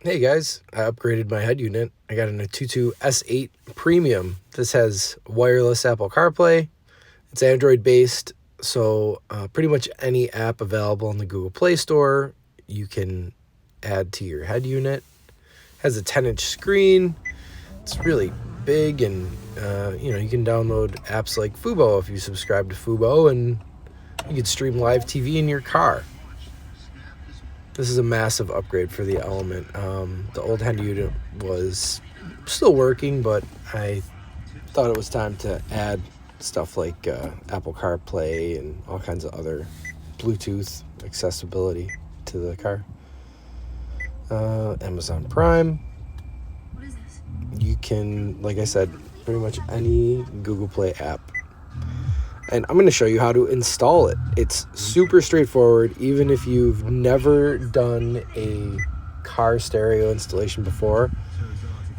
Hey guys, I upgraded my head unit. I got an Atoto S8 Premium. This has wireless Apple CarPlay. It's Android based, so pretty much any app available in the Google Play Store you can add to your head unit. It has a 10-inch screen. It's really big, and you can download apps like Fubo if you subscribe to Fubo, and you can stream live TV in your car. This is a massive upgrade for the Element. The old head unit was still working, but I thought it was time to add stuff like Apple CarPlay and all kinds of other Bluetooth accessibility to the car. Amazon Prime. What is this? You can, like I said, pretty much any Google Play app. And I'm going to show you how to install it. It's super straightforward. Even if you've never done a car stereo installation before,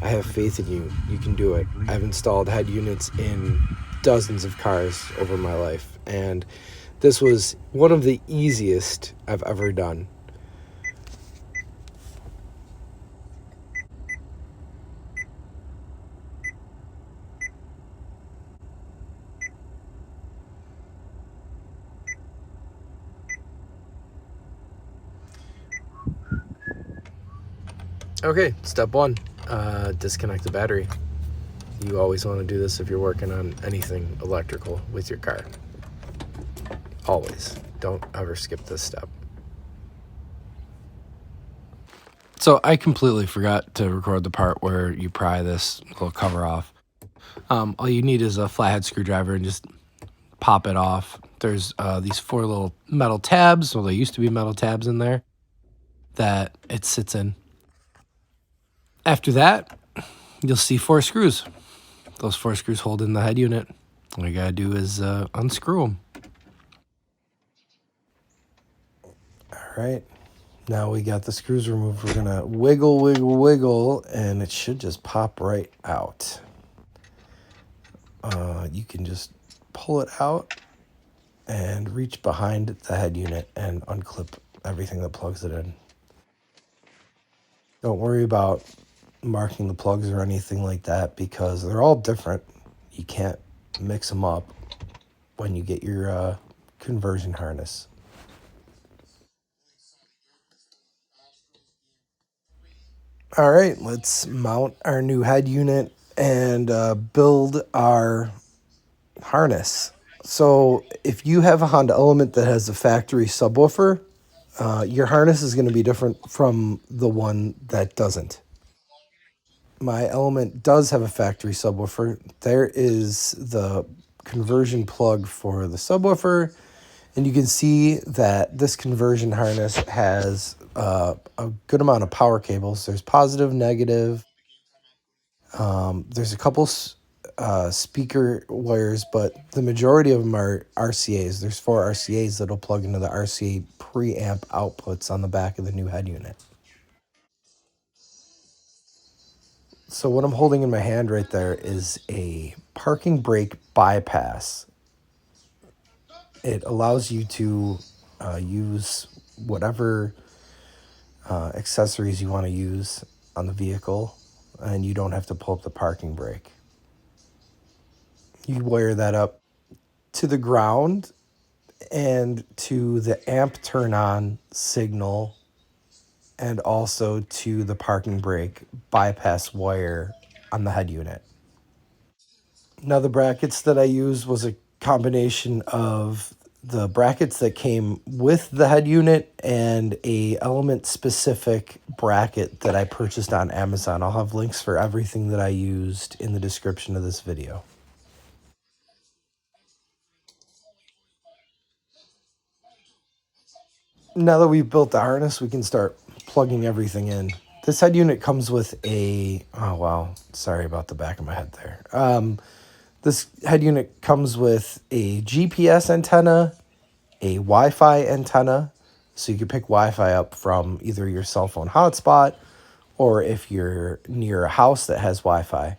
I have faith in you. You can do it. I've installed head units in dozens of cars over my life, and this was one of the easiest I've ever done. Okay, step one, disconnect the battery. You always want to do this if you're working on anything electrical with your car. Always. Don't ever skip this step. So I completely forgot to record the part where you pry this little cover off. All you need is a flathead screwdriver and just pop it off. There's these 4 little metal tabs. Well, there used to be metal tabs in there that it sits in. After that, you'll see 4 screws. Those 4 screws hold in the head unit. All you gotta do is unscrew them. All right. Now we got the screws removed. We're gonna wiggle, wiggle, wiggle, and it should just pop right out. You can just pull it out and reach behind the head unit and unclip everything that plugs it in. Don't worry about marking the plugs or anything like that because they're all different. You can't mix them up when you get your conversion harness. All right, let's mount our new head unit and build our harness. So if you have a Honda Element that has a factory subwoofer, your harness is going to be different from the one that doesn't. My Element does have a factory subwoofer. There is the conversion plug for the subwoofer, and you can see that this conversion harness has a good amount of power cables. There's positive, negative. There's a couple speaker wires, but the majority of them are RCAs. There's 4 RCAs that'll plug into the RCA preamp outputs on the back of the new head unit. So what I'm holding in my hand right there is a parking brake bypass. It allows you to use whatever accessories you want to use on the vehicle, and you don't have to pull up the parking brake. You wire that up to the ground and to the amp turn on signal, and also to the parking brake bypass wire on the head unit. Now the brackets that I used was a combination of the brackets that came with the head unit and a Element specific bracket that I purchased on Amazon. I'll have links for everything that I used in the description of this video. Now that we've built the harness, we can start plugging everything in. This head unit comes with a, oh wow, sorry about the back of my head there. This head unit comes with a GPS antenna, a Wi-Fi antenna, so you can pick Wi-Fi up from either your cell phone hotspot or if you're near a house that has Wi-Fi.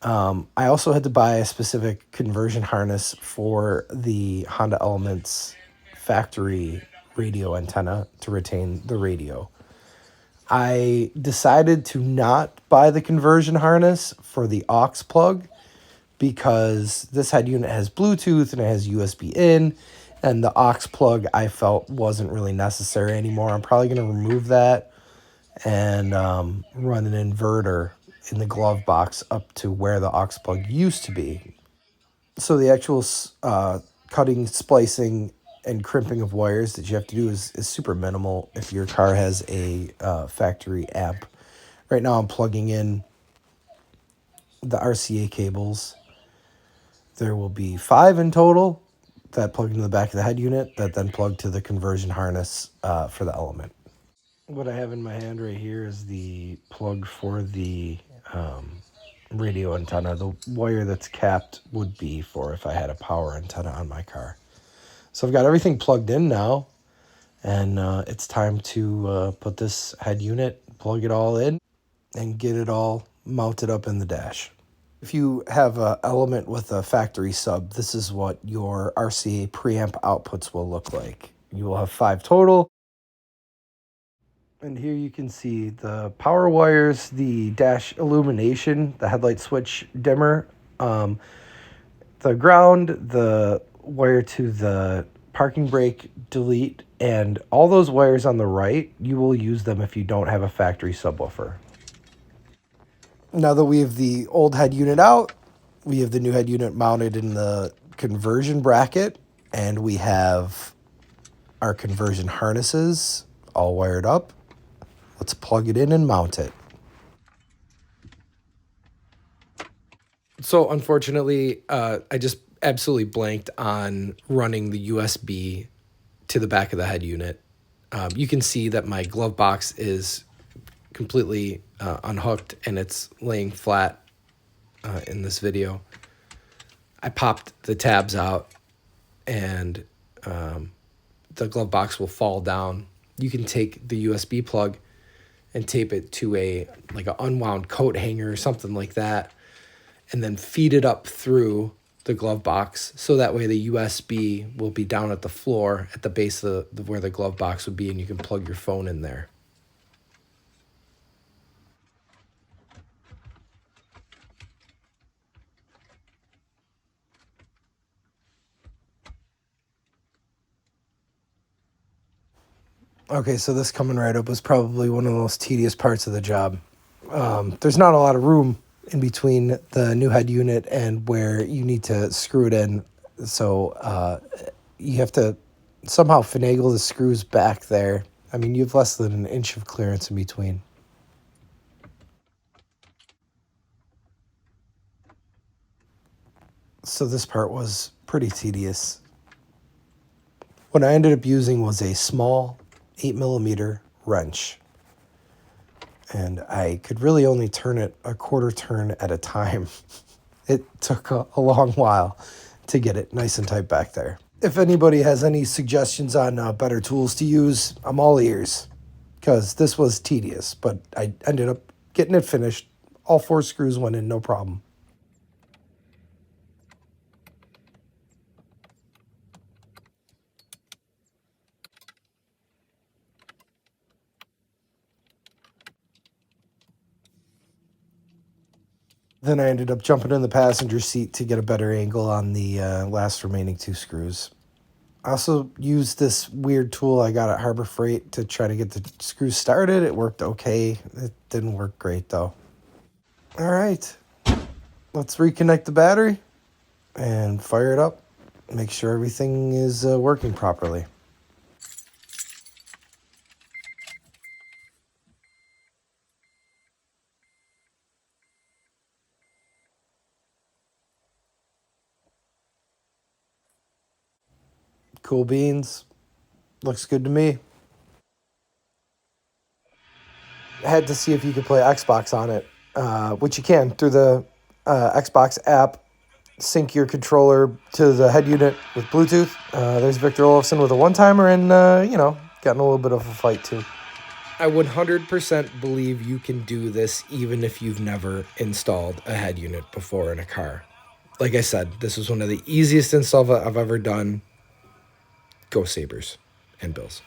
I also had to buy a specific conversion harness for the Honda Element's factory radio antenna to retain the radio. I decided to not buy the conversion harness for the aux plug because this head unit has Bluetooth and it has USB in, and the aux plug I felt wasn't really necessary anymore. I'm probably going to remove that and run an inverter in the glove box up to where the aux plug used to be. So the actual cutting, splicing, and crimping of wires that you have to do is super minimal if your car has a factory amp. Right now I'm plugging in the RCA cables. There will be 5 in total that plug into the back of the head unit that then plug to the conversion harness for the element. What I have in my hand right here is the plug for the radio antenna. The wire that's capped would be for if I had a power antenna on my car. So I've got everything plugged in now, and it's time to put this head unit, plug it all in, and get it all mounted up in the dash. If you have an element with a factory sub, this is what your RCA preamp outputs will look like. You will have 5 total. And here you can see the power wires, the dash illumination, the headlight switch dimmer, the ground, the wire to the parking brake delete, and all those wires on the right, you will use them if you don't have a factory subwoofer. Now that we have the old head unit out, we have the new head unit mounted in the conversion bracket, and we have our conversion harnesses all wired up. Let's plug it in and mount it. So unfortunately, I just absolutely blanked on running the USB to the back of the head unit. You can see that my glove box is completely unhooked and it's laying flat in this video. I popped the tabs out and the glove box will fall down. You can take the USB plug and tape it to an unwound coat hanger or something like that, and then feed it up through the glove box so that way the USB will be down at the floor at the base of where the glove box would be, and you can plug your phone in there. Okay, so this coming right up was probably one of the most tedious parts of the job. There's not a lot of room in between the new head unit and where you need to screw it in. So you have to somehow finagle the screws back there. I mean, you have less than an inch of clearance in between. So this part was pretty tedious. What I ended up using was a small 8mm wrench. And I could really only turn it a quarter turn at a time. It took a long while to get it nice and tight back there. If anybody has any suggestions on better tools to use, I'm all ears. Because this was tedious, but I ended up getting it finished. All 4 screws went in, no problem. Then I ended up jumping in the passenger seat to get a better angle on the last remaining 2 screws. I also used this weird tool I got at Harbor Freight to try to get the screws started. It worked okay. It didn't work great though. All right, let's reconnect the battery and fire it up. Make sure everything is working properly. Cool beans. Looks good to me. I had to see if you could play Xbox on it, which you can through the Xbox app. Sync your controller to the head unit with Bluetooth. There's Victor Olofsson with a one-timer and, getting a little bit of a fight too. I 100% believe you can do this even if you've never installed a head unit before in a car. Like I said, this was one of the easiest installs I've ever done. Go Sabres and Bills.